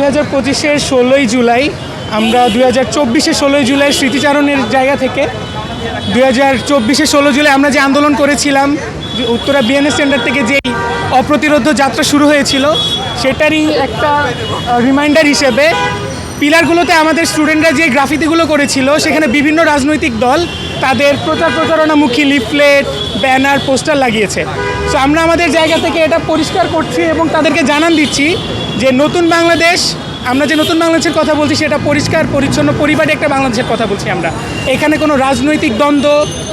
2025-এর 16ই জুলাই আমরা 2024-এর 16ই জুলাই স্মৃতিচারণের জায়গা থেকে 2024-এর 16 জুলাই আমরা যে আন্দোলন করেছিলাম, উত্তরা বিএনএস সেন্টার থেকে যেই অপ্রতিরোধ যাত্রা শুরু হয়েছিল, সেটারই একটা রিমাইন্ডার হিসেবে পিলারগুলোতে আমাদের স্টুডেন্টরা যে গ্রাফিতিগুলো করেছিল, সেখানে বিভিন্ন রাজনৈতিক দল তাদের প্রচারণামুখী লিফলেট, ব্যানার, পোস্টার লাগিয়েছে। সো আমরা আমাদের জায়গা থেকে এটা পরিষ্কার করছি এবং তাদেরকে জানান দিচ্ছি যে নতুন বাংলাদেশ, আমরা যে নতুন বাংলাদেশের কথা বলছি সেটা পরিষ্কার পরিচ্ছন্ন পরিবারে একটা বাংলাদেশের কথা বলছি আমরা। এখানে কোনো রাজনৈতিক দ্বন্দ্ব,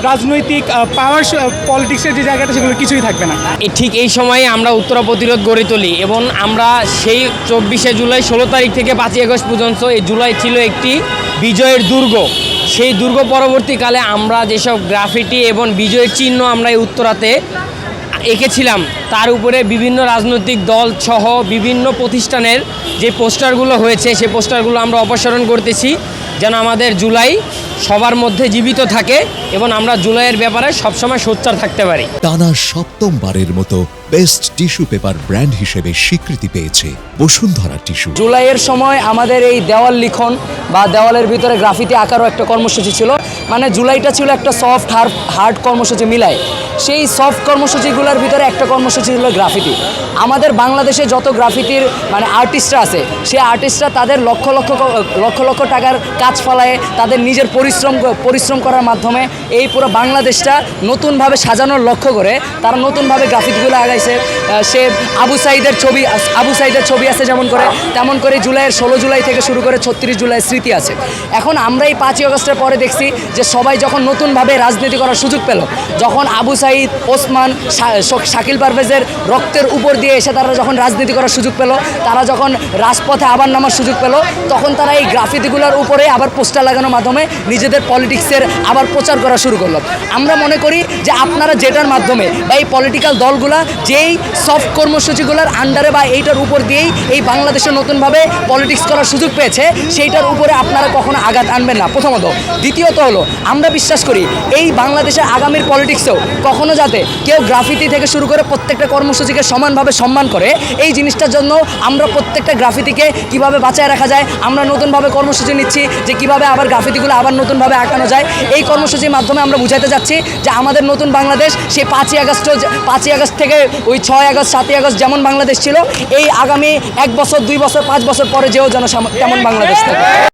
রাজনৈতিক পাওয়ার পলিটিক্সের যে জায়গাটা, সেগুলো কিছুই থাকবে না। ঠিক এই সময়ে আমরা উত্তরা প্রতিরোধ গড়ে তুলি এবং আমরা সেই 24শে জুলাই 16 তারিখ থেকে 5ই আগস্ট পর্যন্ত এই জুলাই ছিল একটি বিজয়ের দুর্গ। সেই দুর্গ পরবর্তীকালে আমরা যেসব গ্রাফিটি এবং বিজয়ের চিহ্ন আমরা এই উত্তরাতে এঁকেছিলাম, তার উপরে বিভিন্ন রাজনৈতিক দল সহ বিভিন্ন প্রতিষ্ঠানের যে পোস্টারগুলো হয়েছে, সেই পোস্টারগুলো আমরা অপসারণ করতেছি যেন আমাদের জুলাই সবার মধ্যে জীবিত থাকে এবং আমরা জুলাইয়ের ব্যাপারে সবসময় সোচ্চার থাকতে পারি। টানা 7মবারের মতো বেস্ট টিস্যু পেপার ব্র্যান্ড হিসেবে স্বীকৃতি পেয়েছে বসুন্ধরা টিস্যু। জুলাইয়ের সময় আমাদের এই দেওয়াল লিখন বা দেওয়ালের ভিতরে গ্রাফিতি আঁকারও একটা কর্মসূচি ছিল। মানে জুলাইটা ছিল একটা সফট হার্ড কর্মসূচি মিলায়। সেই সফট কর্মসূচিগুলোর ভিতরে একটা কর্মসূচি ছিল গ্রাফিতি। আমাদের বাংলাদেশে যত গ্রাফিতির আর্টিস্টরা আছে, সেই আর্টিস্টরা তাদের লক্ষ লক্ষ টাকার কাজ ফলায় তাদের নিজের পরিশ্রম করার মাধ্যমে এই পুরো বাংলাদেশটা নতুনভাবে সাজানোর লক্ষ্য করে তারা নতুনভাবে গ্রাফিতিগুলো আগাইছে। সে আবু সাইদের ছবি আছে যেমন করে, তেমন করে জুলাইয়ের 16 জুলাই থেকে শুরু করে 36 জুলাইয়ের স্মৃতি আছে। এখন আমরা এই 5ই আগস্টের পরে দেখছি যে সবাই যখন নতুনভাবে রাজনীতি করার সুযোগ পেল, যখন আবু সাইদ, ওসমান, শাকিল পারভেজের রক্তের উপর দিয়ে এসে তারা যখন রাজনীতি করার সুযোগ পেল, তারা যখন রাজপথে আবার নামার সুযোগ পেল, তখন তারা এই গ্রাফিতিগুলোর উপরে আবার পোস্টার লাগানোর মাধ্যমে নিজেদের পলিটিক্সের আবার প্রচার করা শুরু করলো। আমরা মনে করি যে আপনারা যেটার মাধ্যমে বা এই পলিটিক্যাল দলগুলা যেই সফট কর্মসূচিগুলোর আন্ডারে বা এইটার উপর দিয়েই এই বাংলাদেশে নতুনভাবে পলিটিক্স করার সুযোগ পেয়েছে, সেইটার উপরে আপনারা কখনো আঘাত আনবেন না, প্রথমত। দ্বিতীয়ত হলো, আমরা বিশ্বাস করি এই বাংলাদেশের আগামীর পলিটিক্সেও কখনো যাতে কেউ গ্রাফিতি থেকে শুরু করে প্রত্যেকটা কর্মসূচিকে সমানভাবে সম্মান করে, এই জিনিসটার জন্য আমরা প্রত্যেকটা গ্রাফিতিকে কিভাবে বাঁচায় রাখা যায়, আমরা নতুনভাবে কর্মসূচি নিচ্ছি যে কিভাবে আবার গ্রাফিতিগুলো আবার নতুনভাবে আঁকানো যায়। এই কর্মসূচির মাধ্যমে আমরা বুঝাতে যাচ্ছি যে আমাদের নতুন বাংলাদেশ সেই 5ই আগস্ট থেকে ওই 6 আগস্ট 7ই আগস্ট যেমন বাংলাদেশ ছিল, এই আগামী 1 বছর 2 বছর 5 বছর পরে যেও যেন তেমন বাংলাদেশ থাকে।